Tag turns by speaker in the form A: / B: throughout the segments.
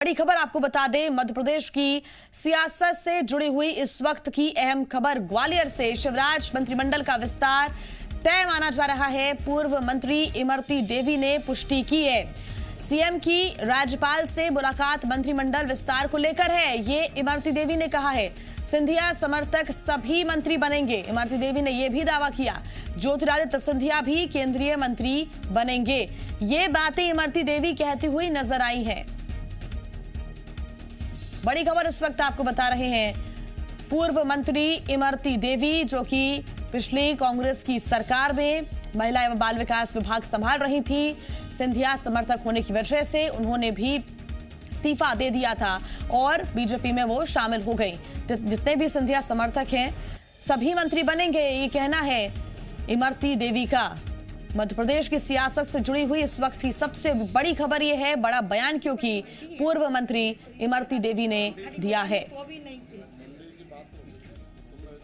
A: बड़ी खबर आपको बता दें, मध्य प्रदेश की सियासत से जुड़ी हुई इस वक्त की अहम खबर ग्वालियर से। शिवराज मंत्रिमंडल का विस्तार तय माना जा रहा है। पूर्व मंत्री इमरती देवी ने पुष्टि की है। सीएम की राज्यपाल से मुलाकात मंत्रिमंडल विस्तार को लेकर है, ये इमरती देवी ने कहा है। सिंधिया समर्थक सभी मंत्री बनेंगे। इमरती देवी ने यह भी दावा किया ज्योतिरादित्य सिंधिया भी केंद्रीय मंत्री बनेंगे। ये बातें इमरती देवी कहती हुई नजर आई हैं। बड़ी खबर इस वक्त आपको बता रहे हैं, पूर्व मंत्री इमरती देवी जो कि पिछली कांग्रेस की सरकार में महिला एवं बाल विकास विभाग संभाल रही थी, सिंधिया समर्थक होने की वजह से उन्होंने भी इस्तीफा दे दिया था और बीजेपी में वो शामिल हो गई। जितने भी सिंधिया समर्थक हैं सभी मंत्री बनेंगे, ये कहना है इमरती देवी का। मध्य प्रदेश की सियासत से जुड़ी हुई इस वक्त की सबसे बड़ी खबर यह है, बड़ा बयान क्योंकि पूर्व मंत्री इमरती देवी ने दिया है।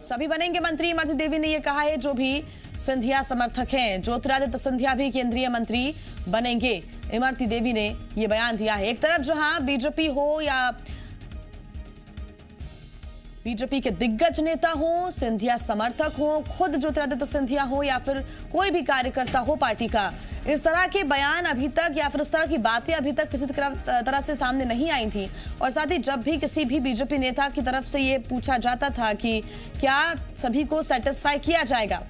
A: सभी बनेंगे मंत्री, इमरती देवी ने यह कहा है। जो भी सिंधिया समर्थक हैं, ज्योतिरादित्य सिंधिया भी केंद्रीय मंत्री बनेंगे, इमरती देवी ने यह बयान दिया है। एक तरफ जहां बीजेपी हो या बीजेपी के दिग्गज नेता हो, सिंधिया समर्थक हो, खुद ज्योतिरादित्य सिंधिया हो या फिर कोई भी कार्यकर्ता हो पार्टी का, इस तरह के बयान अभी तक या फिर इस तरह की बातें अभी तक किसी तरह से सामने नहीं आई थी। और साथ ही जब भी किसी भी बीजेपी नेता की तरफ से ये पूछा जाता था कि क्या सभी को सेटिस्फाई किया जाएगा,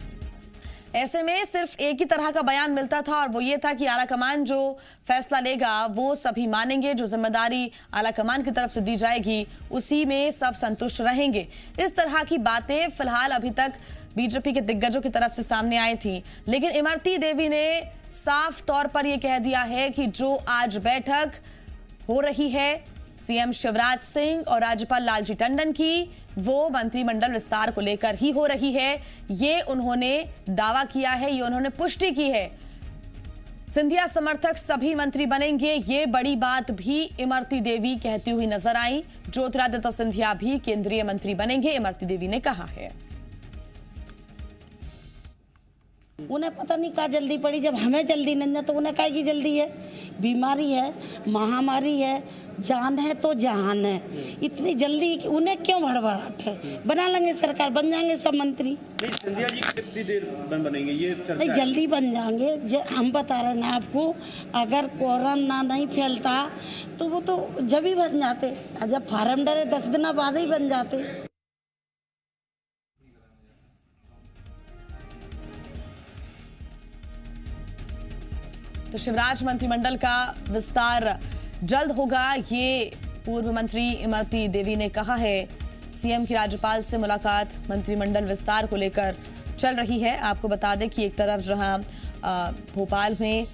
A: ऐसे में सिर्फ एक ही तरह का बयान मिलता था और वो ये था कि आलाकमान जो फैसला लेगा वो सभी मानेंगे, जो जिम्मेदारी आलाकमान की तरफ से दी जाएगी उसी में सब संतुष्ट रहेंगे। इस तरह की बातें फिलहाल अभी तक बीजेपी के दिग्गजों की तरफ से सामने आई थी, लेकिन इमरती देवी ने साफ तौर पर यह कह दिया है कि जो आज बैठक हो रही है सीएम शिवराज सिंह और राज्यपाल लालजी टंडन की, वो मंत्रिमंडल विस्तार को लेकर ही हो रही है। ये उन्होंने दावा किया है, ये उन्होंने पुष्टि की है। सिंधिया समर्थक सभी मंत्री बनेंगे, ये बड़ी बात भी इमरती देवी कहती हुई नजर आई। ज्योतिरादित्य सिंधिया भी केंद्रीय मंत्री बनेंगे, इमरती देवी ने कहा है।
B: उन्हें पता नहीं क्या जल्दी पड़ी, जब हमें जल्दी नहीं है तो उन्हें क्या की जल्दी है। बीमारी है, महामारी है, जान है तो जहान है, इतनी जल्दी उन्हें क्यों भड़बड़ाहट है। बना लेंगे सरकार, बन जाएंगे सब मंत्री।
C: सिंधिया जी कितनी देर बनेंगे ये
B: नहीं, जल्दी बन जाएंगे। हम बता रहे हैं आपको, अगर कोरोना नहीं फैलता तो वो तो जब ही बन जाते, जब फार्म डरे 10 दिन बाद ही बन जाते।
A: तो शिवराज मंत्रिमंडल का विस्तार जल्द होगा, ये पूर्व मंत्री इमरती देवी ने कहा है। सीएम की राज्यपाल से मुलाकात मंत्रिमंडल विस्तार को लेकर चल रही है। आपको बता दें कि एक तरफ जहां भोपाल में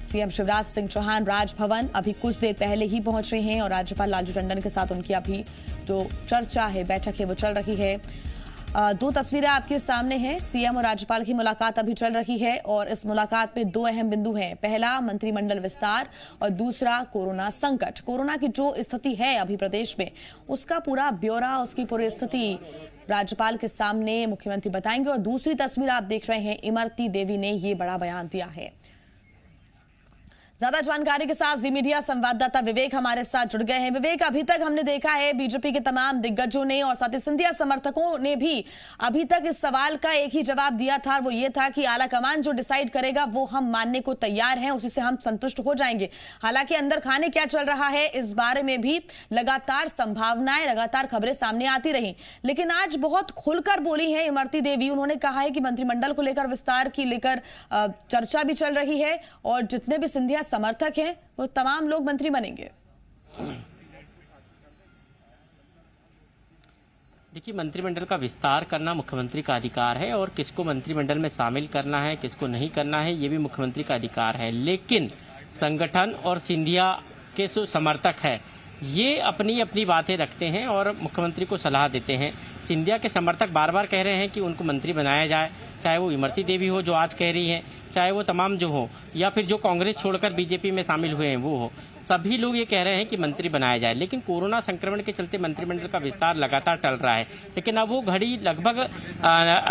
A: सीएम शिवराज सिंह चौहान राजभवन अभी कुछ देर पहले ही पहुंच रहे हैं और राज्यपाल लालजी टंडन के साथ उनकी अभी जो चर्चा है, बैठक है, वो चल रही है। दो तस्वीरें आपके सामने हैं। सीएम और राज्यपाल की मुलाकात अभी चल रही है और इस मुलाकात में दो अहम बिंदु हैं। पहला मंत्रिमंडल विस्तार और दूसरा कोरोना संकट। कोरोना की जो स्थिति है अभी प्रदेश में, उसका पूरा ब्यौरा, उसकी पूरी स्थिति राज्यपाल के सामने मुख्यमंत्री बताएंगे। और दूसरी तस्वीर आप देख रहे हैं, इमरती देवी ने ये बड़ा बयान दिया है। ज्यादा जानकारी के साथ जी मीडिया संवाददाता विवेक हमारे साथ जुड़ गए हैं। विवेक, अभी तक हमने देखा है बीजेपी के तमाम दिग्गजों ने और साथ ही सिंधिया समर्थकों ने भी अभी तक इस सवाल का एक ही जवाब दिया था, वो ये था कि आलाकमान जो डिसाइड करेगा वो हम मानने को तैयार हैं, उसी से हम संतुष्ट हो जाएंगे। हालांकि अंदर खाने क्या चल रहा है इस बारे में भी लगातार संभावनाएं, लगातार खबरें सामने आती रही, लेकिन आज बहुत खुलकर बोली है इमरती देवी। उन्होंने कहा है कि मंत्रिमंडल को लेकर, विस्तार की लेकर चर्चा भी चल रही है और जितने भी सिंधिया समर्थक हैं वो तमाम लोग मंत्री बनेंगे।
D: देखिए, मंत्रिमंडल का विस्तार करना मुख्यमंत्री का अधिकार है और किसको मंत्रिमंडल में शामिल करना है, किसको नहीं करना है, ये भी मुख्यमंत्री का अधिकार है। लेकिन संगठन और सिंधिया के जो समर्थक है ये अपनी अपनी बातें रखते हैं और मुख्यमंत्री को सलाह देते हैं। सिंधिया के समर्थक बार बार कह रहे हैं कि उनको मंत्री बनाया जाए, चाहे वो इमरती देवी हो जो आज कह रही हैं, चाहे वो तमाम जो हो या फिर जो कांग्रेस छोड़कर बीजेपी में शामिल हुए हैं वो हो, सभी लोग ये कह रहे हैं कि मंत्री बनाया जाए। लेकिन कोरोना संक्रमण के चलते मंत्रिमंडल का विस्तार लगातार टल रहा है। लेकिन अब वो घड़ी लगभग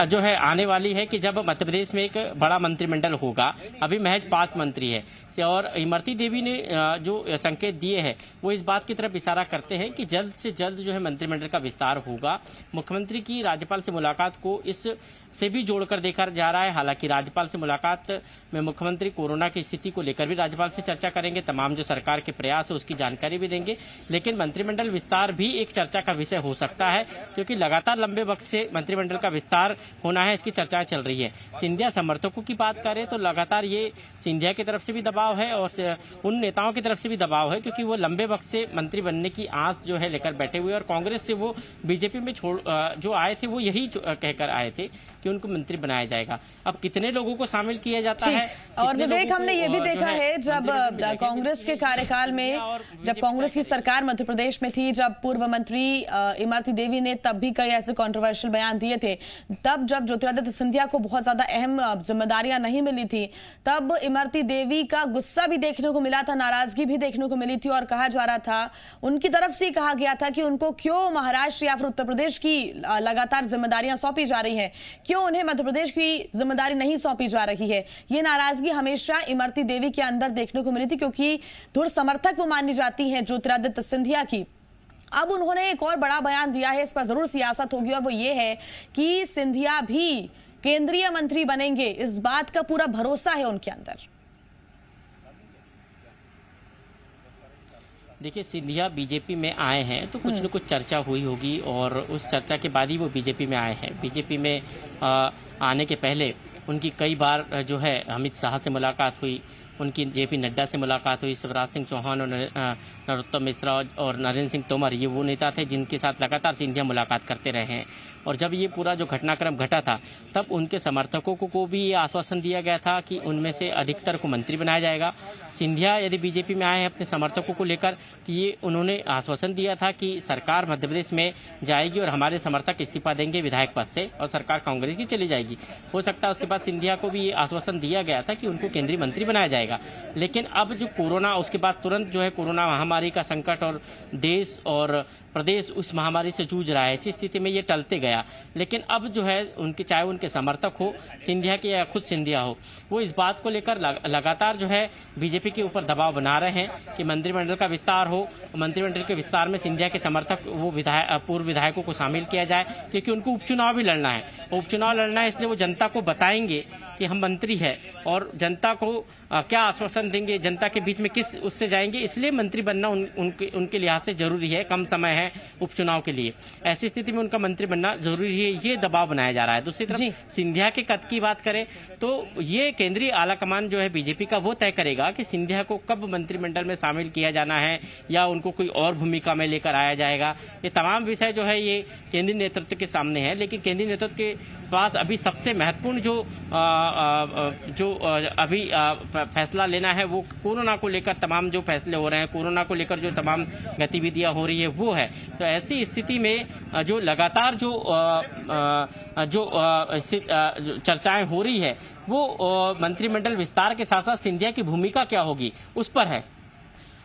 D: जो है आने वाली है कि जब मध्य प्रदेश में एक बड़ा मंत्रिमंडल होगा। अभी महज 5 मंत्री है। और इमरती देवी ने जो संकेत दिए हैं वो इस बात की तरफ इशारा करते हैं कि जल्द से जल्द जो है मंत्रिमंडल का विस्तार होगा। मुख्यमंत्री की राज्यपाल से मुलाकात को इस से भी जोड़कर देखा जा रहा है। हालांकि राज्यपाल से मुलाकात में मुख्यमंत्री कोरोना की स्थिति को लेकर भी राज्यपाल से चर्चा करेंगे, तमाम जो सरकार के प्रयास है उसकी जानकारी भी देंगे। लेकिन मंत्रिमंडल विस्तार भी एक चर्चा का विषय हो सकता है, क्योंकि लगातार लंबे वक्त से मंत्रिमंडल का विस्तार होना है, इसकी चर्चाएं चल रही है। सिंधिया समर्थकों की बात करें तो लगातार ये सिंधिया की तरफ से भी दबाव है और उन नेताओं की तरफ से भी दबाव है, क्योंकि वो लंबे वक्त से मंत्री बनने की आस जो है लेकर बैठे हुए और कांग्रेस से वो बीजेपी में जो आए थे वो यही कहकर आए थे कि उनको मंत्री बनाया जाएगा। अब कितने लोगों को शामिल किया जाता है?
A: और विवेक, हमने ये भी देखा है जब कांग्रेस के कार्यकाल में, जब कांग्रेस की सरकार मध्य प्रदेश में थी, जब पूर्व मंत्री इमरती देवी ने तब भी कई ऐसे कंट्रोवर्शियल बयान दिए थे, तब जब ज्योतिरादित्य सिंधिया को बहुत ज्यादा अहम जिम्मेदारियां नहीं मिली थी, तब इमरती देवी का गुस्सा भी देखने को मिला था, नाराजगी भी देखने को मिली थी और कहा जा रहा था, उनकी तरफ से कहा गया था कि उनको क्यों महाराष्ट्र या फिर उत्तर प्रदेश की लगातार जिम्मेदारियां सौंपी जा रही हैं, क्यों उन्हें मध्य प्रदेश की जिम्मेदारी नहीं सौंपी जा रही है। ये नाराजगी हमेशा इमरती देवी के अंदर देखने को मिली थी, क्योंकि धुर समर्थक वो मानी जाती हैं ज्योतिरादित्य सिंधिया की। अब उन्होंने एक और बड़ा बयान दिया है, इस पर जरूर सियासत होगी, और वो ये है कि सिंधिया भी केंद्रीय मंत्री बनेंगे, इस बात का पूरा भरोसा है उनके अंदर।
D: देखिए, सिंधिया बीजेपी में आए हैं तो कुछ न कुछ चर्चा हुई होगी और उस चर्चा के बाद ही वो बीजेपी में आए हैं। बीजेपी में आने के पहले उनकी कई बार जो है अमित शाह से मुलाकात हुई, उनकी जेपी नड्डा से मुलाकात हुई, शिवराज सिंह चौहान और नरोत्तम मिश्रा और नरेंद्र सिंह तोमर, ये वो नेता थे जिनके साथ लगातार सिंधिया मुलाकात करते रहे हैं। और जब ये पूरा जो घटनाक्रम घटा था तब उनके समर्थकों को भी ये आश्वासन दिया गया था कि उनमें से अधिकतर को मंत्री बनाया जाएगा। सिंधिया यदि बीजेपी में आए हैं अपने समर्थकों को लेकर तो ये उन्होंने आश्वासन दिया था कि सरकार मध्य प्रदेश में जाएगी और हमारे समर्थक इस्तीफा देंगे विधायक पद से और सरकार कांग्रेस की चली जाएगी। हो सकता है उसके बाद सिंधिया को भी ये आश्वासन दिया गया था कि उनको केंद्रीय मंत्री बनाया जाएगा। लेकिन अब जो कोरोना, उसके बाद तुरंत जो है कोरोना महामारी का संकट और देश और प्रदेश उस महामारी से जूझ रहा है, ऐसी स्थिति में ये टलते गया। लेकिन अब जो है उनके, चाहे उनके समर्थक हो सिंधिया के या खुद सिंधिया हो, वो इस बात को लेकर लगातार जो है बीजेपी के ऊपर दबाव बना रहे हैं कि मंत्रिमंडल का विस्तार हो। मंत्रिमंडल के विस्तार में सिंधिया के समर्थक वो पूर्व विधायकों को शामिल किया जाए, क्योंकि उनको उपचुनाव भी लड़ना है। उपचुनाव लड़ना है इसलिए वो जनता को बताएंगे कि हम मंत्री है और जनता को क्या आश्वासन देंगे, जनता के बीच में किस उससे जाएंगे, इसलिए मंत्री बनना उनके लिहाज से जरूरी है। कम समय है उपचुनाव के लिए, ऐसी स्थिति में उनका मंत्री बनना जरूरी है, ये दबाव बनाया जा रहा है। दूसरी तरफ सिंधिया के कद की बात करें तो ये केंद्रीय आलाकमान जो है बीजेपी का वो तय करेगा कि सिंधिया को कब मंत्रिमंडल में शामिल किया जाना है या उनको कोई और भूमिका में लेकर आया जाएगा। ये तमाम विषय जो है ये केंद्रीय नेतृत्व के सामने है। लेकिन केंद्रीय नेतृत्व के पास अभी सबसे महत्वपूर्ण जो अभी फैसला लेना है वो कोरोना को लेकर तमाम जो फैसले हो रहे हैं, कोरोना को लेकर जो तमाम गतिविधियां हो रही है वो है। तो ऐसी स्थिति में जो लगातार जो चर्चाएं हो रही है वो मंत्रिमंडल विस्तार के साथ साथ सिंधिया की भूमिका क्या होगी उस पर है।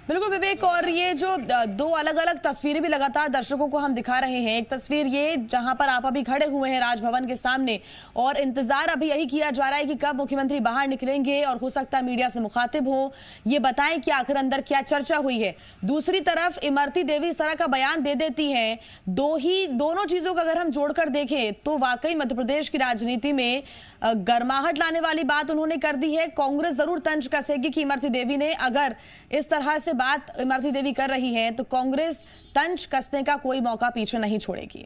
A: बिल्कुल विवेक, और ये जो दो अलग अलग तस्वीरें भी लगातार दर्शकों को हम दिखा रहे हैं। एक तस्वीर ये जहां पर आप अभी खड़े हुए हैं राजभवन के सामने और इंतजार अभी यही किया जा रहा है कि कब मुख्यमंत्री बाहर निकलेंगे और हो सकता है मीडिया से मुखातिब हो, ये बताएं कि आखिर अंदर क्या चर्चा हुई है। दूसरी तरफ इमरती देवी इस तरह का बयान दे देती हैं। दोनों चीजों का अगर हम जोड़कर देखें तो वाकई मध्य प्रदेश की राजनीति में गर्माहट लाने वाली बात उन्होंने कर दी है। कांग्रेस जरूर तंज कसेगी कि इमरती देवी ने अगर इस तरह से बात इमरती देवी कर रही है तो कांग्रेस तंज कसने का कोई मौका पीछे नहीं छोड़ेगी।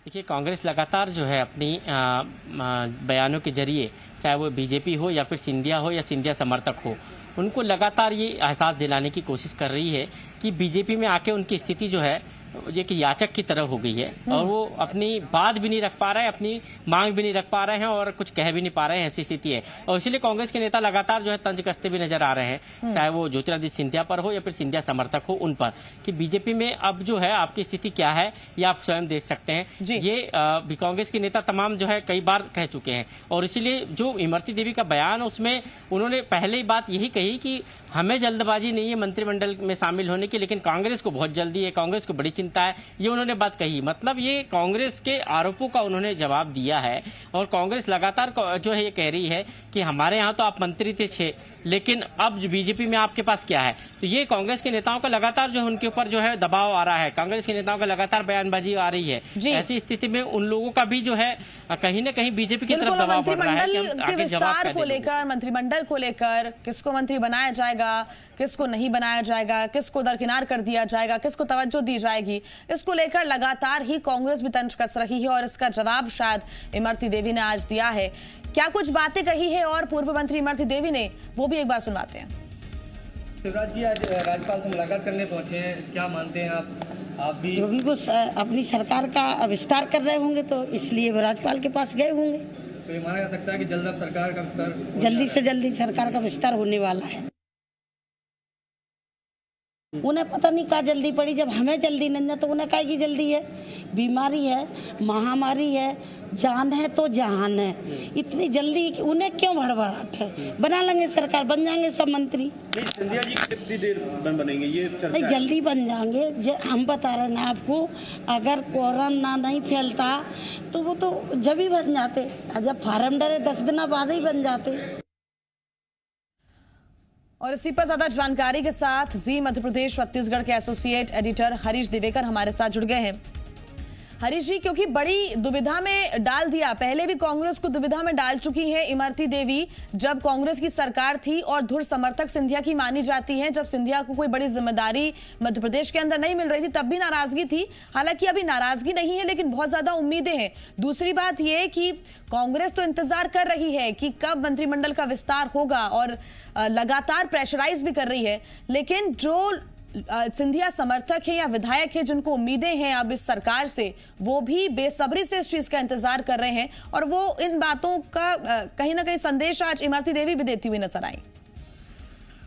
D: देखिए, कांग्रेस लगातार जो है अपनी बयानों के जरिए, चाहे वो बीजेपी हो या फिर सिंधिया हो या सिंधिया समर्थक हो, उनको लगातार ये एहसास दिलाने की कोशिश कर रही है कि बीजेपी में आके उनकी स्थिति जो है ये कि याचक की तरह हो गई है और वो अपनी बात भी नहीं रख पा रहे हैं, अपनी मांग भी नहीं रख पा रहे हैं और कुछ कह भी नहीं पा रहे हैं, ऐसी स्थिति है। और इसलिए कांग्रेस के नेता लगातार जो है तंज कसते भी नजर आ रहे हैं, चाहे वो ज्योतिरादित्य सिंधिया पर हो या फिर सिंधिया समर्थक हो उन पर, कि बीजेपी में अब जो है आपकी स्थिति क्या है ये आप स्वयं देख सकते हैं। ये कांग्रेस के नेता तमाम जो है कई बार कह चुके हैं और इसीलिए जो इमरती देवी का बयान उसमें उन्होंने पहले ही बात यही कही कि हमें जल्दबाजी नहीं है मंत्रिमंडल में शामिल होने की, लेकिन कांग्रेस को बहुत जल्दी है, कांग्रेस को बड़ी चिंता चिंता है, ये उन्होंने बात कही। मतलब ये कांग्रेस के आरोपों का उन्होंने जवाब दिया है। और कांग्रेस लगातार जो है ये कह रही है कि हमारे यहाँ तो आप मंत्री थे 6, लेकिन अब बीजेपी में आपके पास क्या है। तो ये कांग्रेस के नेताओं का लगातार जो है उनके ऊपर जो है दबाव आ रहा है, कांग्रेस के नेताओं का लगातार बयानबाजी आ रही है। ऐसी स्थिति में उन लोगों का भी जो है कहीं न कहीं बीजेपी की तरफ दबाव बढ़ रहा है कि हम आगे जवाब
A: को लेकर, मंत्रिमंडल को लेकर किसको मंत्री बनाया जाएगा, किसको नहीं बनाया जाएगा, किसको दरकिनार कर दिया जाएगा, किसको तवज्जो दी जाएगी, इसको लेकर लगातार ही कांग्रेस भी तंज कस रही है और इसका जवाब शायद इमरती देवी ने आज दिया है। क्या कुछ बातें कही है और पूर्व मंत्री इमरती देवी ने, वो भी एक बार सुनवाते हैं।
E: शिवराज जी आज राज्यपाल से मुलाकात करने पहुंचे हैं, क्या मानते हैं आप भी?
B: जो भी वो अपनी सरकार का विस्तार कर रहे होंगे तो इसलिए वो राज्यपाल के पास गए होंगे।
E: तो ये माना जा सकता है कि जल्द अब सरकार का विस्तार,
B: जल्दी से जल्दी सरकार का विस्तार होने वाला है। उन्हें पता नहीं क्या जल्दी पड़ी, जब हमें जल्दी नहीं है तो उन्हें क्या की जल्दी है। बीमारी है, महामारी है, जान है तो जहान है, इतनी जल्दी उन्हें क्यों भड़बड़ाहट है। बना लेंगे सरकार, बन जाएंगे सब मंत्री।
C: सिंधिया जी कितनी देर बनेंगे ये चर्चा?
B: नहीं, जल्दी बन जाएंगे। हम बता रहे ना आपको, अगर कोरोना नहीं फैलता तो वो तो जब ही बन जाते, जब फार्म डरे 10 दिन बाद ही बन जाते।
A: और इसी पर ज्यादा जानकारी के साथ जी मध्य प्रदेश छत्तीसगढ़ के एसोसिएट एडिटर हरीश दिवेकर हमारे साथ जुड़ गए हैं। हरीश जी, क्योंकि बड़ी दुविधा में डाल दिया, पहले भी कांग्रेस को दुविधा में डाल चुकी है इमरती देवी, जब कांग्रेस की सरकार थी और धुर समर्थक सिंधिया की मानी जाती है। जब सिंधिया को कोई बड़ी जिम्मेदारी मध्य प्रदेश के अंदर नहीं मिल रही थी तब भी नाराजगी थी। हालांकि अभी नाराजगी नहीं है, लेकिन बहुत ज्यादा उम्मीदें हैं। दूसरी बात यह कि कांग्रेस तो इंतजार कर रही है कि कब मंत्रिमंडल का विस्तार होगा और लगातार प्रेशराइज भी कर रही है, लेकिन जो सिंधिया समर्थक हैं या विधायक हैं जिनको उम्मीदें हैं अब इस सरकार से, वो भी बेसब्री से इस चीज का इंतजार कर रहे हैं और वो इन बातों का कहीं ना कहीं संदेश आज इमरती देवी भी देती हुई नजर आई।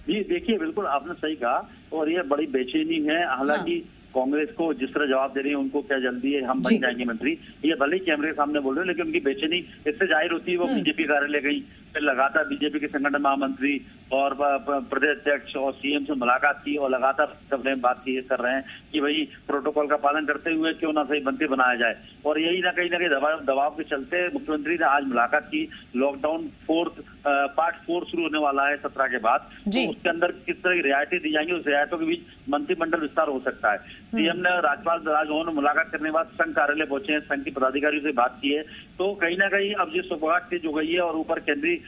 F: जी देखिए, बिल्कुल आपने सही कहा और ये बड़ी बेचैनी है। हालांकि कांग्रेस को जिस तरह जवाब दे रही है, उनको क्या जल्दी है हम बन जाएंगे मंत्री, ये भले ही कैमरे के सामने बोल रहे हैं, लेकिन उनकी बेचैनी इससे जाहिर होती है। वो बीजेपी कार्यालय गई, फिर लगातार बीजेपी के संगठन महामंत्री और प्रदेश अध्यक्ष और सीएम से मुलाकात की और लगातार सबने बात की कर रहे हैं कि भाई प्रोटोकॉल का पालन करते हुए क्यों ना सही मंत्री बनाया जाए। और यही ना कहीं दबाव के चलते मुख्यमंत्री ने आज मुलाकात की। लॉकडाउन पार्ट 4 शुरू होने वाला है 17 के बाद, तो उसके अंदर किस तरह की रियायतें दी जाएंगी, उस रियायतों के बीच मंत्रिमंडल विस्तार हो सकता है। सीएम ने राज्यपाल राजभवन में मुलाकात करने के बाद संघ कार्यालय पहुंचे हैं, संघ के पदाधिकारियों से बात की है। तो कहीं ना कहीं अब ये सौगात तेज हो गई है और ऊपर केंद्रीय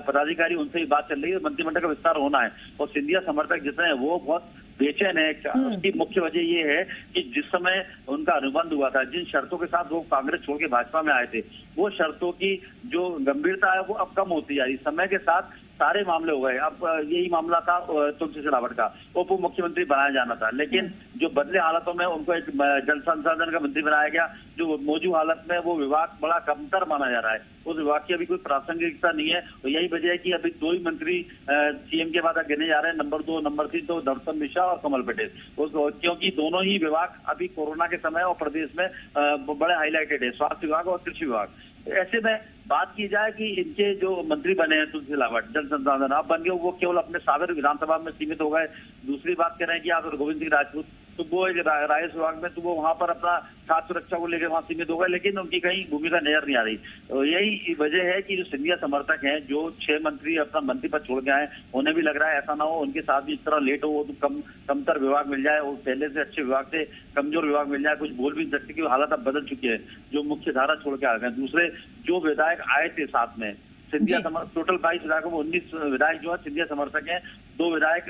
F: पदाधिकारी उनसे ही बात चल रही है, मंत्रिमंडल का विस्तार होना है। और सिंधिया समर्थक जितने हैं वो बहुत बेचैन है। उसकी मुख्य वजह ये है कि जिस समय उनका अनुबंध हुआ था, जिन शर्तों के साथ वो कांग्रेस छोड़ के भाजपा में आए थे, वो शर्तों की जो गंभीरता है वो अब कम होती जा रही। समय के साथ सारे मामले हो गए। अब यही मामला था तुलसी सिलावट का, उप मुख्यमंत्री बनाया जाना था, लेकिन जो बदले हालातों में उनको एक जल संसाधन का मंत्री बनाया गया। जो मौजूद हालत में वो विभाग बड़ा कमतर माना जा रहा है, उस विभाग की अभी कोई प्रासंगिकता नहीं है। तो यही वजह है कि अभी 2 ही मंत्री सीएम के बाद गिने जा रहे हैं, नंबर 2 नंबर 3 तो दर्शन मिश्रा और कमल पटेल, क्योंकि दोनों ही विभाग अभी कोरोना के समय और प्रदेश में बड़े हाईलाइटेड है, स्वास्थ्य विभाग और कृषि विभाग। ऐसे में बात की जाए कि इनके जो मंत्री बने हैं तुलसी सिलावट जल संसाधन अब बन गए, वो केवल अपने सागर विधानसभा में सीमित हो गए। दूसरी बात कह रहे हैं कि आप गोविंद सिंह राजपूत तो वो राजस्व विभाग में तो वो वहां पर अपना खाद्य सुरक्षा को लेकर वहां सीमित हो गए, लेकिन उनकी कहीं भूमिका नजर नहीं आ रही। तो यही वजह है कि जो सिंधिया समर्थक हैं, जो 6 मंत्री अपना मंत्री पद छोड़ के आए, उन्हें भी लग रहा है ऐसा ना हो उनके साथ भी इस तरह लेट हो तो कमतर विभाग मिल जाए, और पहले से अच्छे विभाग से कमजोर विभाग मिल जाए। कुछ बोल भी नहीं सकते कि हालात अब बदल चुकी है, जो मुख्य धारा छोड़ के आ गए। दूसरे जो विधायक आए थे साथ में सिंधिया टोटल 22 विधायकों में 19 विधायक जो है सिंधिया समर्थक हैं। 2 विधायक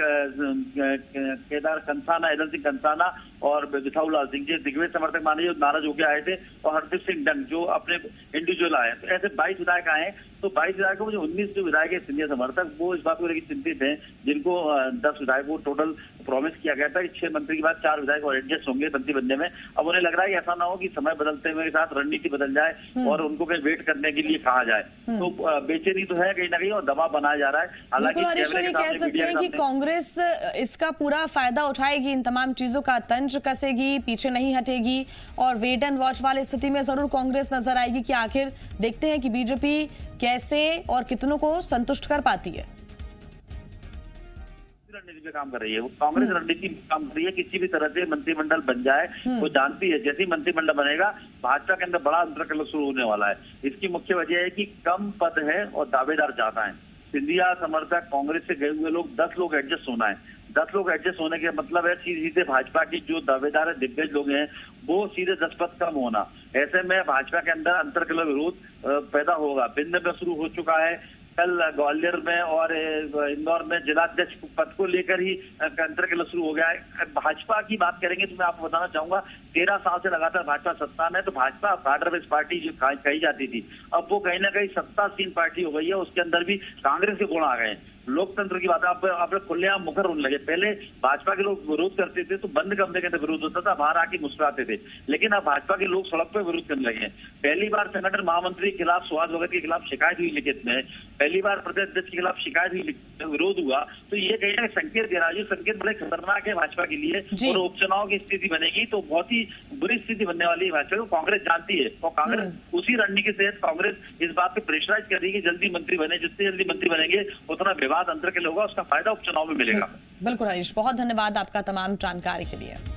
F: केदार कंसाना, एदल सिंह कंसाना और बिथाऊलाल सिंह जी दिग्विजय समर्थक माने जो नाराज होकर आए थे, और हरदीप सिंह डंग जो अपने इंडिविजुअल आए। तो ऐसे 22 विधायक आए। तो 22 विधायकों में जो 19 जो विधायक है सिंधिया समर्थक, वो इस बात को लेकर चिंतित हैं, जिनको 10 विधायकों को टोटल प्रॉमिस किया गया था कि 6 मंत्री के बाद 4 विधायक और एडजस्ट होंगे मंत्री बनने में। अब उन्हें लग रहा है कि ऐसा ना हो कि समय बदलते हुए साथ रणनीति बदल जाए और उनको कहीं वेट करने के लिए कहा जाए। तो बेचैनी तो है कहीं ना कहीं और दबाव बनाया जा रहा है। हालांकि
A: कह सकते हैं कि कांग्रेस इसका पूरा फायदा उठाएगी, इन तमाम चीजों का तंज कसेगी, पीछे नहीं हटेगी और वेट एंड वॉच वाली स्थिति में जरूर कांग्रेस नजर आएगी कि आखिर देखते हैं कि बीजेपी कैसे और कितनों को संतुष्ट कर पाती है।
F: रणनीति पे काम कर रही है। वो कांग्रेस रणनीति पे काम कर रही है, किसी भी तरह से मंत्रिमंडल बन जाए वो जानती है जैसे ही मंत्रिमंडल बनेगा भाजपा के अंदर बड़ा अंतर्कलह शुरू होने वाला है। इसकी मुख्य वजह है कि कम पद है और दावेदार ज्यादा है। सिंधिया समर्थक कांग्रेस से गए हुए लोग 10 लोग एडजस्ट होना है। 10 लोग एडजस्ट होने के मतलब है सीधे भाजपा की जो दावेदार है दिग्गज लोग हैं वो सीधे 10 पद कम होना। ऐसे में भाजपा के अंदर अंतर्कलह विरोध पैदा होगा। भिन्न में शुरू हो चुका है। कल ग्वालियर में और इंदौर में जिलाध्यक्ष पद को लेकर ही अंतर्कलह शुरू हो गया है। भाजपा की बात करेंगे तो मैं आपको बताना चाहूंगा 13 साल से लगातार भाजपा सत्ता में, तो भाजपा बॉर्डर बेस्ड पार्टी जो कही जाती थी अब वो कहीं ना कहीं सत्तासीन पार्टी हो गई है। उसके अंदर भी कांग्रेस के गुण आ गए हैं। लोकतंत्र की बात आप खुलेआम मुखर होने लगे। पहले भाजपा के लोग विरोध करते थे तो बंद कमरे के अंदर विरोध होता था, बाहर आके मुस्कुराते थे, लेकिन अब भाजपा के लोग सड़क पर विरोध करने लगे हैं। पहली बार संगठन महामंत्री के खिलाफ सुहास भगत के खिलाफ शिकायत हुई लिखित में, पहली बार प्रदेश अध्यक्ष के खिलाफ शिकायत हुई, विरोध हुआ। तो ये कहीं ना संकेत दे रहा है, संकेत बड़े खतरनाक है भाजपा के लिए। और उपचुनाव की स्थिति बनेगी तो बहुत ही बुरी स्थिति बनने वाली है भाजपा को। कांग्रेस जानती है और कांग्रेस उसी रणनीति के तहत कांग्रेस इस बात पे प्रेशराइज कर रही है कि जल्दी मंत्री बने, जितने जल्दी मंत्री बनेंगे उतना विवाद अंतर के होगा, उसका फायदा उपचुनाव में मिलेगा।
A: बिल्कुल हरीश, बहुत धन्यवाद आपका तमाम जानकारी के लिए।